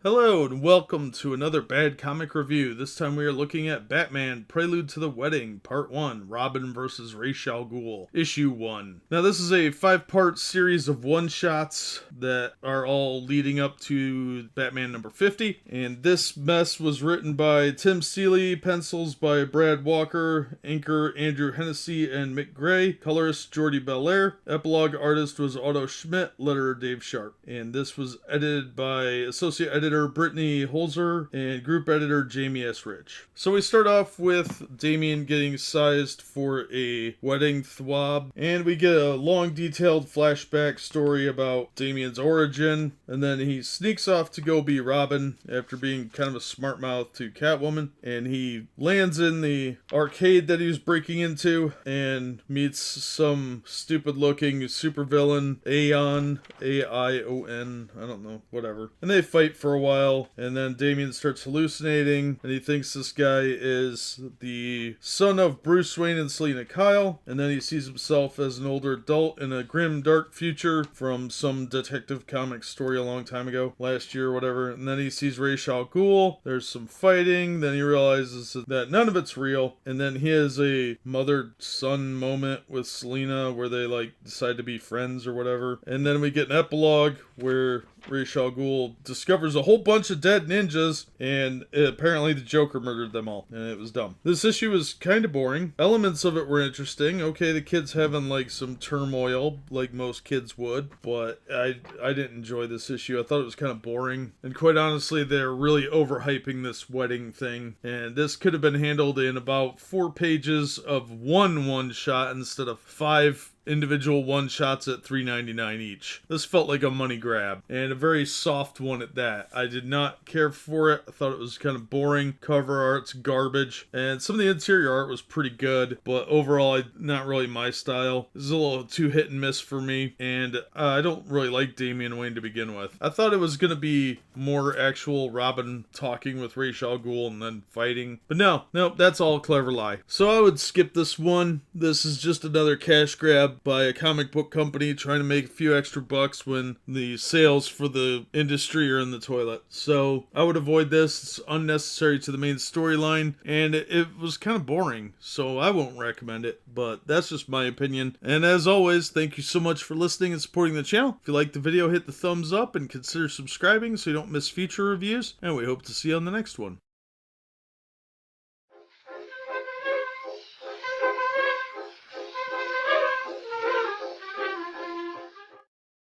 Hello and welcome to another Bad Comic Review. This time we are looking at Batman Prelude to the Wedding, Part 1, Robin vs. Ra's al Ghul, Issue 1. Now this is a 5-part series of one-shots that are all leading up to Batman number 50. And this mess was written by Tim Seeley, pencils by Brad Walker, inker Andrew Hennessy and Mick Gray, colorist Jordi Belair, epilogue artist was Otto Schmidt, letterer Dave Sharp. And this was edited by associate editor Brittany Holzer and group editor Jamie S. Rich. So we start off with Damian getting sized for a wedding thwob, and we get a long detailed flashback story about Damian's origin, and then he sneaks off to go be Robin after being kind of a smart mouth to Catwoman, and he lands in the arcade that he was breaking into and meets some stupid looking supervillain, Aeon, A-I-O-N, I don't know, whatever. And they fight for a while, and then Damian starts hallucinating, and he thinks this guy is the son of Bruce Wayne and Selina Kyle, and then he sees himself as an older adult in a grim, dark future from some Detective Comics story a long time ago, last year or whatever, and then he sees Ra's al Ghul, there's some fighting, then he realizes that none of it's real, and then he has a mother-son moment with Selina where they, decide to be friends or whatever, and then we get an epilogue where Ra's al Ghul discovers a whole bunch of dead ninjas, and apparently the Joker murdered them all, and it was dumb. This issue was kind of boring. Elements of it were interesting. Okay, the kid's having some turmoil, like most kids would, but I didn't enjoy this issue. I thought it was kind of boring, and quite honestly, they're really overhyping this wedding thing, and this could have been handled in about 4 pages of one shot instead of 5 individual one-shots at $3.99 each. This felt like a money grab, and a very soft one at that. I did not care for it. I thought it was kind of boring. Cover art's garbage, and some of the interior art was pretty good, but overall, not really my style. This is a little too hit and miss for me, and I don't really like Damian Wayne to begin with. I thought it was going to be more actual Robin talking with Ra's al Ghul and then fighting, but no, that's all a clever lie. So I would skip this one. This is just another cash grab by a comic book company trying to make a few extra bucks when the sales for the industry are in the toilet. So I would avoid this. It's unnecessary to the main storyline, and it was kind of boring, so I won't recommend it, but that's just my opinion. And as always, thank you so much for listening and supporting the channel. If you liked the video, hit the thumbs up and consider subscribing so you don't miss future reviews, and we hope to see you on the next one.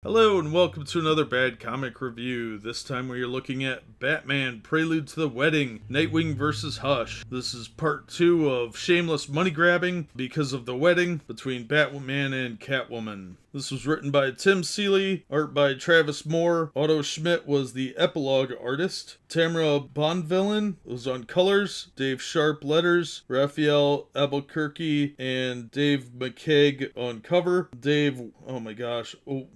Hello and welcome to another Bad Comic Review. This time we are looking at Batman Prelude to the Wedding, Nightwing vs. Hush. This is part 2 of shameless money grabbing because of the wedding between Batman and Catwoman. This was written by Tim Seeley, art by Travis Moore. Otto Schmidt was the epilogue artist. Tamara Bonvillain was on colors. Dave Sharp letters. Raphael Albuquerque and Dave McCaig on cover. Dave,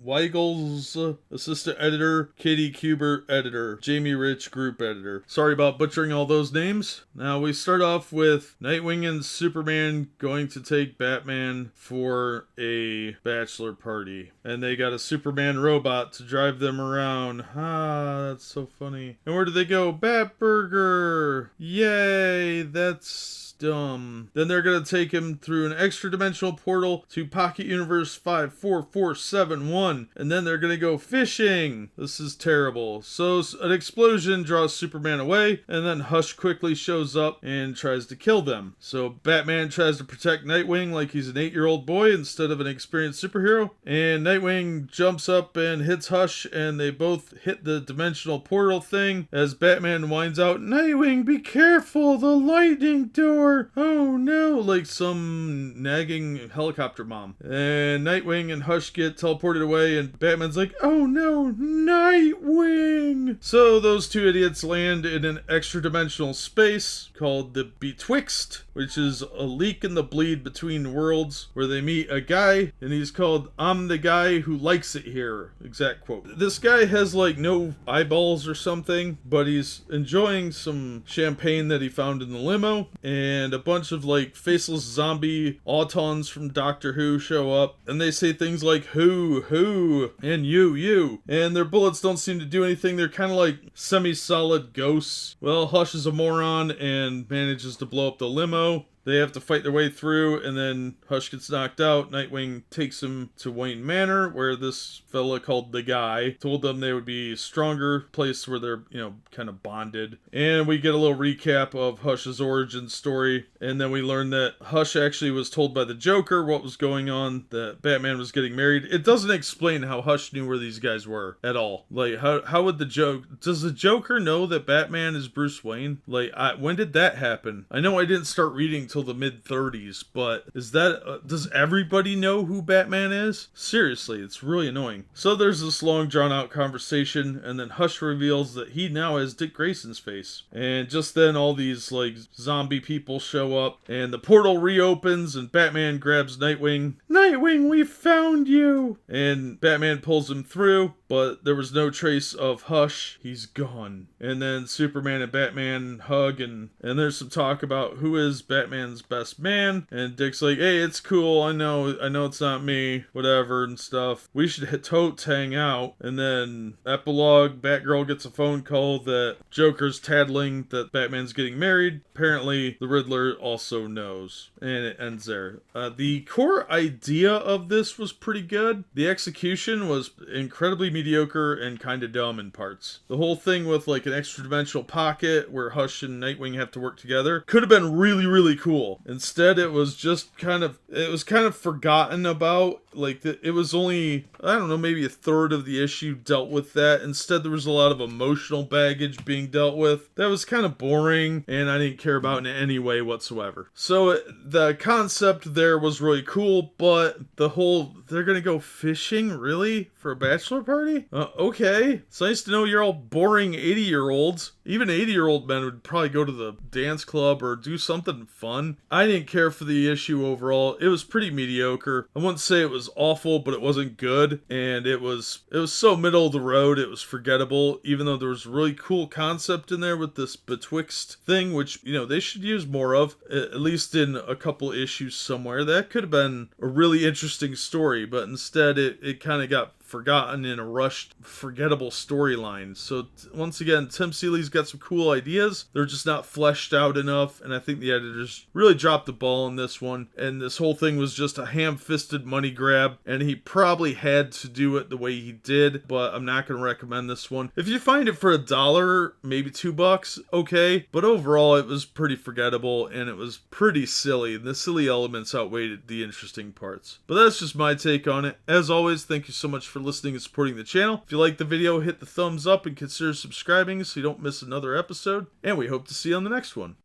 Weigel's assistant editor. Katie Kubert editor. Jamie Rich group editor. Sorry about butchering all those names. Now we start off with Nightwing and Superman going to take Batman for a bachelor party, and they got a Superman robot to drive them around. That's so funny. And where do they go? Batburger! Yay, that's dumb. Then they're gonna take him through an extra dimensional portal to Pocket Universe 54471, and then they're gonna go fishing. This is terrible. So an explosion draws Superman away, and then Hush quickly shows up and tries to kill them. So Batman tries to protect Nightwing like he's an 8-year-old boy instead of an experienced superhero, and Nightwing jumps up and hits Hush, and they both hit the dimensional portal thing as Batman whines out, "Nightwing, be careful, the lightning door! Oh no," like some nagging helicopter mom. And Nightwing and Hush get teleported away, and Batman's like, "Oh no, Nightwing!" So those two idiots land in an extra dimensional space called the Betwixt, which is a leak in the bleed between worlds, where they meet a guy, and he's called "I'm the guy who likes it here," exact quote. This guy has no eyeballs or something, but he's enjoying some champagne that he found in the limo, and and a bunch of like faceless zombie autons from Doctor Who show up, and they say things like who, and you, and their bullets don't seem to do anything. They're kind of like semi-solid ghosts. Well, Hush is a moron and manages to blow up the limo. They have to fight their way through, and then Hush gets knocked out. Nightwing takes him to Wayne Manor, where this fella called the Guy told them they would be a stronger place where they're, kind of bonded. And we get a little recap of Hush's origin story, and then we learn that Hush actually was told by the Joker what was going on, that Batman was getting married. It doesn't explain how Hush knew where these guys were at all. Like, how would does the Joker know that Batman is Bruce Wayne? Like, when did that happen? I know I didn't start reading till the mid-30s, but is that does everybody know who Batman is? Seriously, it's really annoying. So there's this long drawn out conversation, and then Hush reveals that he now has Dick Grayson's face. And just then all these like zombie people show up, and the portal reopens, and Batman grabs Nightwing. Nightwing, we found you! And Batman pulls him through, but there was no trace of Hush. He's gone. And then Superman and Batman hug, and there's some talk about who is Batman's best man, and Dick's like, hey, it's cool, I know it's not me, whatever, and stuff. We should totes hang out. And then epilogue, Batgirl gets a phone call that Joker's tattling that Batman's getting married. Apparently, the Riddler also knows. And it ends there. The core idea of this was pretty good. The execution was incredibly mediocre and kind of dumb in parts. The whole thing with like an extra dimensional pocket where Hush and Nightwing have to work together could have been really, really cool. Instead, it was just kind of forgotten about. Like, it was only, I don't know, maybe a third of the issue dealt with that. Instead, there was a lot of emotional baggage being dealt with. That was kind of boring, and I didn't care about in any way whatsoever. So, the concept there was really cool, but the whole, they're gonna go fishing, really? For a bachelor party? Okay. It's nice to know you're all boring 80-year-olds. Even 80-year-old men would probably go to the dance club or do something fun. I didn't care for the issue overall. It was pretty mediocre. I wouldn't say it was awful, but it wasn't good. And it was so middle of the road, it was forgettable, even though there was a really cool concept in there with this betwixt thing, which, they should use more of, at least in a couple issues somewhere. That could have been a really interesting story, but instead it kind of got forgotten in a rushed, forgettable storyline. So once again, Tim Seeley's got some cool ideas. They're just not fleshed out enough, and I think the editors really dropped the ball on this one. And this whole thing was just a ham-fisted money grab, and he probably had to do it the way he did, but I'm not going to recommend this one. If you find it for $1, maybe $2, okay, but overall it was pretty forgettable, and it was pretty silly. The silly elements outweighed the interesting parts. But that's just my take on it. As always, thank you so much for listening and supporting the channel. If you like the video, hit the thumbs up and consider subscribing so you don't miss another episode. And we hope to see you on the next one.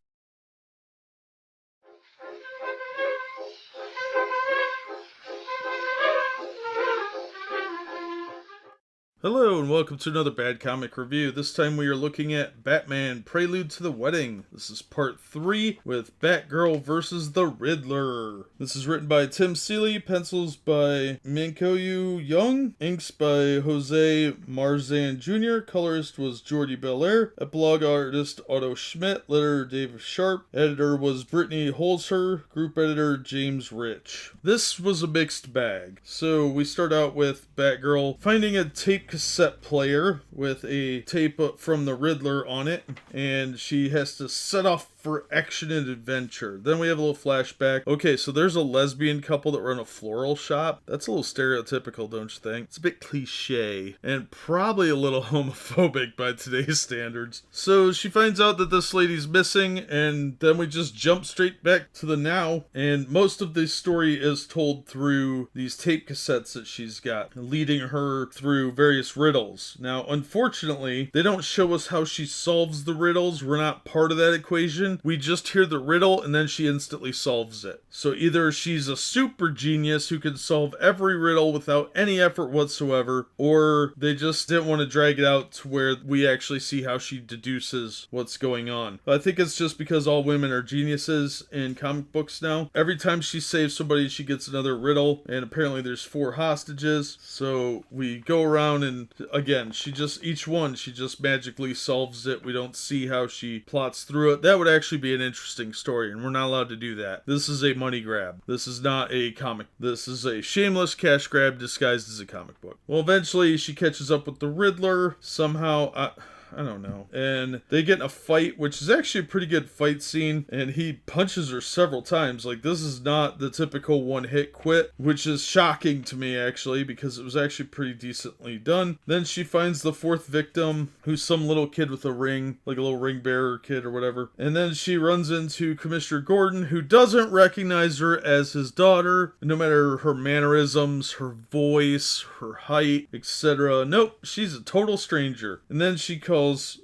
Hello and welcome to another Bad Comic Review. This time we are looking at Batman Prelude to the Wedding. This is part 3 with Batgirl versus the Riddler. This is written by Tim Seeley, pencils by Minkoyu Young, inks by Jose Marzan Jr., colorist was Jordi Belair, epilogue artist Otto Schmidt, letter Dave Sharp, editor was Brittany Holzer, group editor James Rich. This was a mixed bag. So we start out with Batgirl finding a tape cassette player with a tape from the Riddler on it, and she has to set off for action and adventure. Then we have a little flashback. Okay, so there's a lesbian couple that run a floral shop. That's a little stereotypical, don't you think? It's a bit cliche and probably a little homophobic by today's standards. So she finds out that this lady's missing, and then we just jump straight back to the now, and most of the story is told through these tape cassettes that she's got, leading her through various riddles. Now, unfortunately, they don't show us how she solves the riddles. We're not part of that equation. We just hear the riddle and then she instantly solves it. So either she's a super genius who can solve every riddle without any effort whatsoever, or they just didn't want to drag it out to where we actually see how she deduces what's going on. But I think it's just because all women are geniuses in comic books now. Every time she saves somebody, she gets another riddle, and apparently there's 4 hostages. So we go around and again, she just magically solves it. We don't see how she plots through it. That would actually be an interesting story, and we're not allowed to do that. This is a money grab. This is not a comic. This is a shameless cash grab disguised as a comic book. Well, eventually she catches up with the Riddler somehow. I don't know. And they get in a fight, which is actually a pretty good fight scene. And he punches her several times. Like, this is not the typical one-hit quit, which is shocking to me, actually, because it was actually pretty decently done. Then she finds the fourth victim, who's some little kid with a ring, like a little ring bearer kid or whatever. And then she runs into Commissioner Gordon, who doesn't recognize her as his daughter, no matter her mannerisms, her voice, her height, etc. Nope, she's a total stranger. And then she calls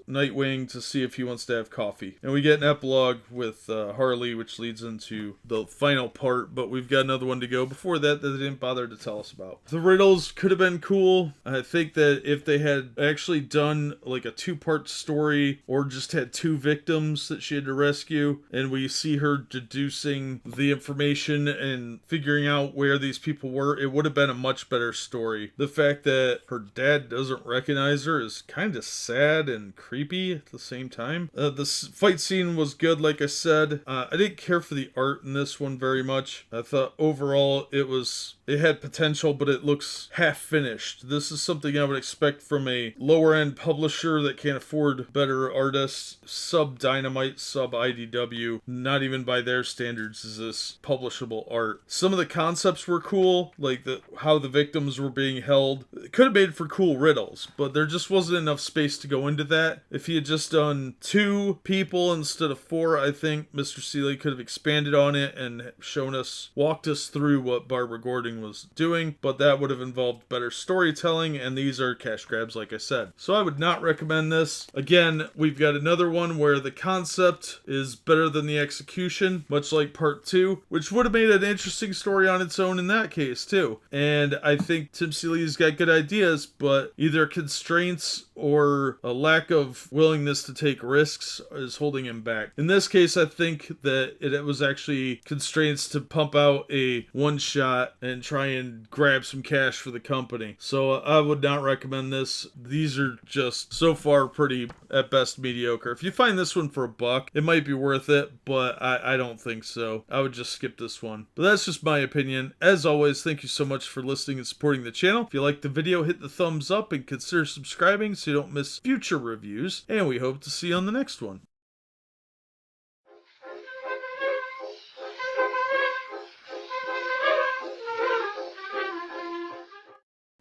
Nightwing to see if he wants to have coffee. And we get an epilogue with Harley, which leads into the final part, but we've got another one to go before that they didn't bother to tell us about. The riddles could have been cool. I think that if they had actually done like a two-part story or just had two victims that she had to rescue, and we see her deducing the information and figuring out where these people were, it would have been a much better story. The fact that her dad doesn't recognize her is kind of sad and creepy at the same time. The fight scene was good, like I said. I didn't care for the art in this one very much. I thought overall it had potential, but it looks half finished. This is something I would expect from a lower end publisher that can't afford better artists. Sub Dynamite, sub IDW. Not even by their standards is this publishable art. Some of the concepts were cool, like how the victims were being held. It could have made for cool riddles, but there just wasn't enough space to go into that. If he had just done 2 people instead of 4, I think Mr. Seeley could have expanded on it and walked us through what Barbara Gordon was doing, but that would have involved better storytelling, and these are cash grabs, like I said. So I would not recommend this. Again, we've got another one where the concept is better than the execution, much like part 2, which would have made an interesting story on its own in that case too. And I think Tim Seeley's got good ideas, but either constraints or a lack of willingness to take risks is holding him back. In this case, I think that it was actually constraints to pump out a one shot and try and grab some cash for the company. So I would not recommend this. These are just so far pretty at best mediocre. If you find this one for $1, it might be worth it, but I don't think so. I would just skip this one. But that's just my opinion. As always, thank you so much for listening and supporting the channel. If you liked the video, hit the thumbs up and consider subscribing so you don't miss future reviews. And we hope to see you on the next one.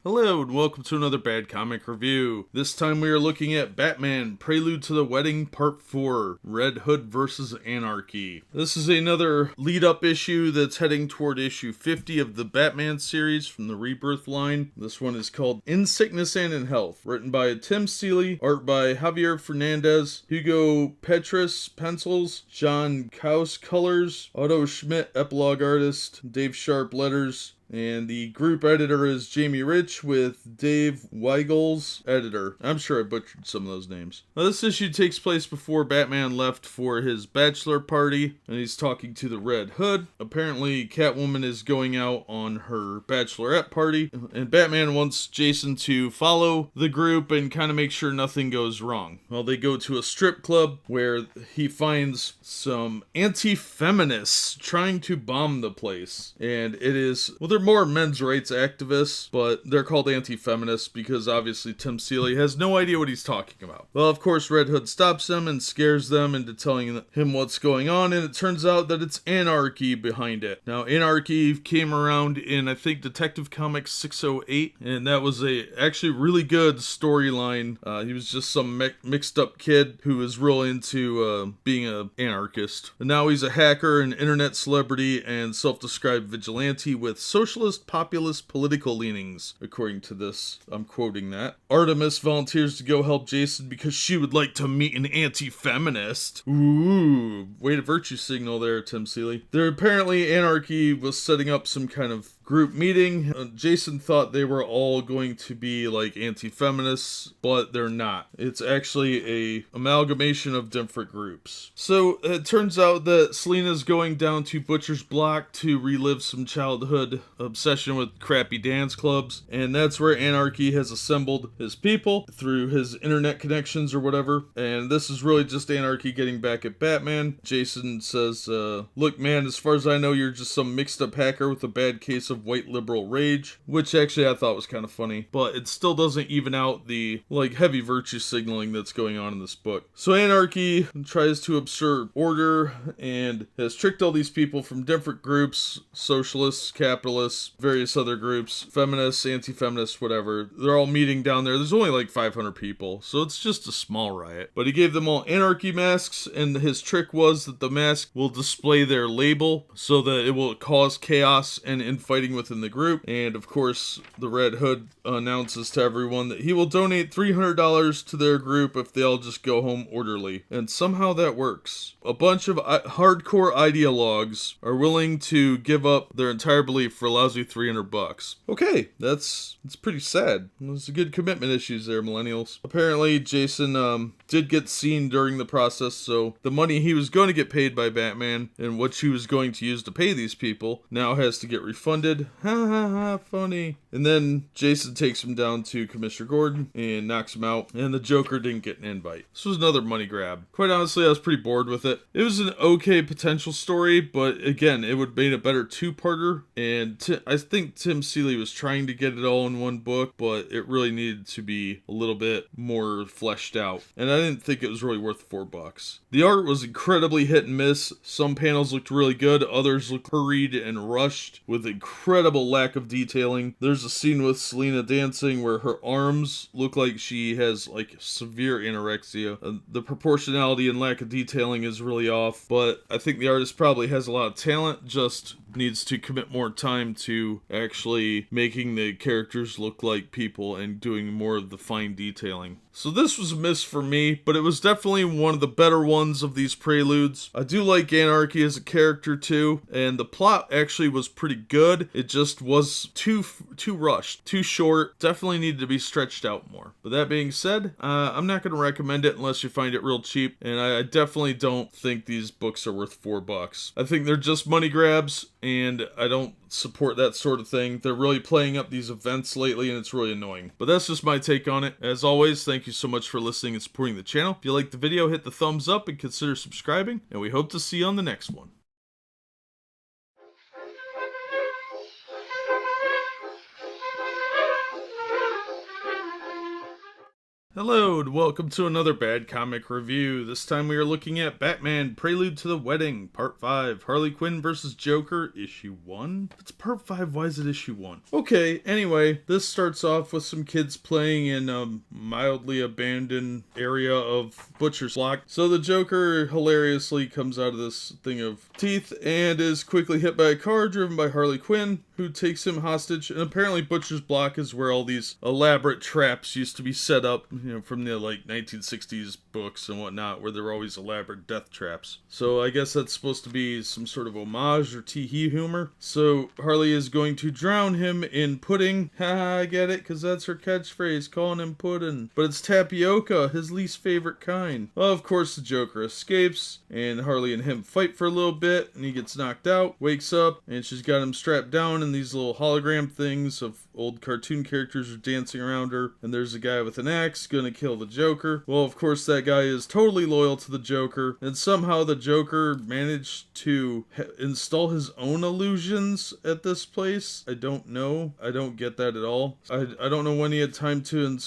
Hello and welcome to another Bad Comic Review. This time we are looking at Batman Prelude to the Wedding Part 4, Red Hood vs. Anarky. This is another lead-up issue that's heading toward issue 50 of the Batman series from the Rebirth line. This one is called In Sickness and in Health, written by Tim Seeley, art by Javier Fernandez, Hugo Petrus, pencils, John Kaus, colors, Otto Schmidt, epilogue artist, Dave Sharp, letters, and the group editor is Jamie Rich with Dave Weigel's editor. I'm sure I butchered some of those names. Now, this issue takes place before Batman left for his bachelor party, and he's talking to the Red Hood. Apparently, Catwoman is going out on her bachelorette party, and Batman wants Jason to follow the group and kind of make sure nothing goes wrong. Well, they go to a strip club where he finds some anti-feminists trying to bomb the place, and it is, well, they're more men's rights activists, but they're called anti-feminists because obviously Tim Seeley has no idea what he's talking about. Well, of course, Red Hood stops them and scares them into telling him what's going on, and it turns out that it's Anarky behind it. Now, Anarky came around in, I think, Detective Comics 608, and that was a actually really good storyline. He was just some mixed up kid who was real into being an anarchist. And now he's a hacker, an internet celebrity, and self-described vigilante with socialist populist political leanings, according to this. I'm quoting that. Artemis volunteers to go help Jason because she would like to meet an anti-feminist. Ooh, way to virtue signal there, Tim Seeley. There apparently Anarky was setting up some kind of group meeting. Jason thought they were all going to be like anti-feminists, but they're not. It's actually a amalgamation of different groups. So it turns out that Selina's going down to Butcher's Block to relive some childhood obsession with crappy dance clubs, and that's where Anarky has assembled his people through his internet connections or whatever. And this is really just Anarky getting back at Batman. Jason says, look man, as far as I know, you're just some mixed up hacker with a bad case of white liberal rage, which actually I thought was kind of funny, but it still doesn't even out the like heavy virtue signaling that's going on in this book. So Anarky tries to observe order and has tricked all these people from different groups, socialists, capitalists, various other groups, feminists, anti-feminists, whatever. They're all meeting down there. There's only like 500 people, so it's just a small riot. But he gave them all Anarky masks, and his trick was that the mask will display their label so that it will cause chaos and infighting within the group. And of course, the Red Hood announces to everyone that he will donate $300 to their group if they all just go home orderly. And somehow that works. A bunch of hardcore ideologues are willing to give up their entire belief for a lousy $300. Okay, that's pretty sad. There's a good commitment issues there, millennials. Apparently, Jason did get seen during the process, so the money he was going to get paid by Batman and what she was going to use to pay these people now has to get refunded. Ha ha ha, funny. And then Jason takes him down to Commissioner Gordon and knocks him out, and the Joker didn't get an invite. This was another money grab. Quite honestly, I was pretty bored with it. It was an okay potential story, but again, it would have made a better two-parter, and I think Tim Seeley was trying to get it all in one book, but it really needed to be a little bit more fleshed out, and I didn't think it was really worth $4. The art was incredibly hit and miss. Some panels looked really good, others looked hurried and rushed with incredible lack of detailing. There's a scene with Selina dancing where her arms look like she has like severe anorexia. The proportionality and lack of detailing is really off, but I think the artist probably has a lot of talent, just needs to commit more time to actually making the characters look like people and doing more of the fine detailing. So this was a miss for me, but it was definitely one of the better ones of these preludes. I do like Anarky as a character too, and the plot actually was pretty good. It just was too rushed, too short, definitely needed to be stretched out more. But that being said, I'm not going to recommend it unless you find it real cheap, and I definitely don't think these books are worth $4. I think they're just money grabs, and I don't support that sort of thing. They're really playing up these events lately, and it's really annoying. But that's just my take on it. As always, thank you so much for listening and supporting the channel. If you liked the video, hit the thumbs up and consider subscribing, and we hope to see you on the next one. Hello, and welcome to another Bad Comic Review. This time we are looking at Batman Prelude to the Wedding, Part 5, Harley Quinn vs. Joker, Issue 1? It's Part 5, why is it Issue 1? Okay, anyway, this starts off with some kids playing in a mildly abandoned area of Butcher's Block. So the Joker hilariously comes out of this thing of teeth and is quickly hit by a car driven by Harley Quinn, who takes him hostage. And apparently Butcher's Block is where all these elaborate traps used to be set up, you know, from the like 1960s books and whatnot, where there were always elaborate death traps. So I guess that's supposed to be some sort of homage or tee-hee humor. So Harley is going to drown him in pudding. Haha, I get it, because that's her catchphrase, calling him pudding. But it's tapioca, his least favorite kind. Well, of course the Joker escapes, and Harley and him fight for a little bit, and he gets knocked out, wakes up, and she's got him strapped down, and these little hologram things of old cartoon characters are dancing around her, and there's a guy with an axe gonna kill the Joker. Well, of course that guy is totally loyal to the Joker, and somehow the Joker managed to install his own illusions at this place. I don't know. I don't get that at all. I don't know when he had time to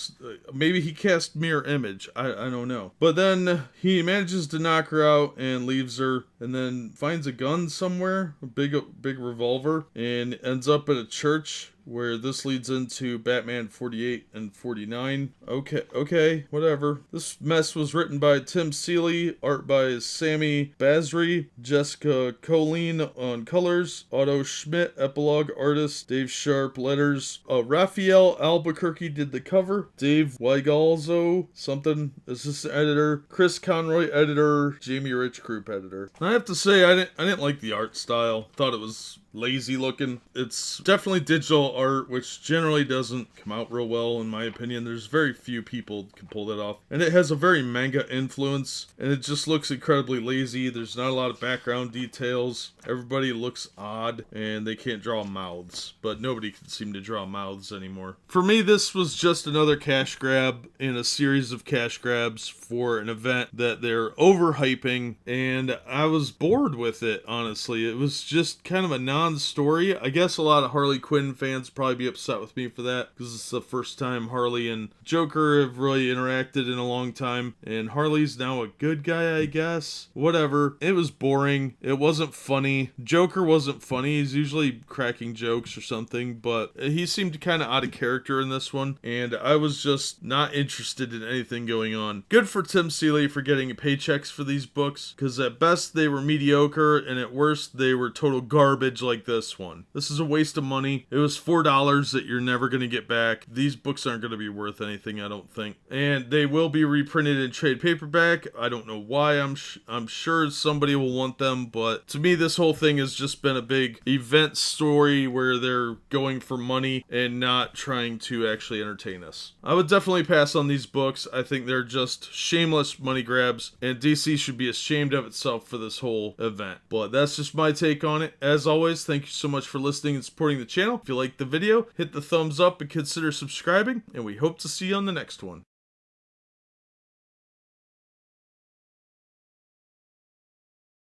maybe he cast mirror image. I don't know. But then he manages to knock her out and leaves her, and then finds a gun somewhere, a big revolver, and ends up at a church where this leads into Batman 48 and 49. Okay, whatever. This mess was written by Tim Seeley, art by Sammy Basri, Jessica Colleen on colors, Otto Schmidt, epilogue artist, Dave Sharp, letters, Raphael Albuquerque did the cover, Dave Weigalzo, something, assistant editor, Chris Conroy, editor, Jamie Rich, group editor. And I have to say, I didn't like the art style. Thought it was lazy looking. It's definitely digital art, which generally doesn't come out real well, in my opinion. There's very few people can pull that off. And it has a very manga influence, and it just looks incredibly lazy. There's not a lot of background details. Everybody looks odd, and they can't draw mouths. But nobody can seem to draw mouths anymore. For me, this was just another cash grab in a series of cash grabs for an event that they're overhyping, and I was bored with it, honestly. It was just kind of a non-story. I guess a lot of Harley Quinn fans probably be upset with me for that, because it's the first time Harley and Joker have really interacted in a long time, and Harley's now a good guy, I guess. Whatever. It was boring. It wasn't funny. Joker wasn't funny. He's usually cracking jokes or something, but he seemed kind of out of character in this one, and I was just not interested in anything going on. Good for Tim Seeley for getting paychecks for these books, because at best they were mediocre, and at worst they were total garbage like this one. This is a waste of money. It was $4 that you're never going to get back. These books aren't going to be worth anything, I don't think. And they will be reprinted in trade paperback. I don't know why. I'm sure somebody will want them, but to me this whole thing has just been a big event story where they're going for money and not trying to actually entertain us. I would definitely pass on these books. I think they're just shameless money grabs, and DC should be ashamed of itself for this whole event. But that's just my take on it. As always, thank you so much for listening and supporting the channel. If you liked the video, hit the thumbs up and consider subscribing, and we hope to see you on the next one.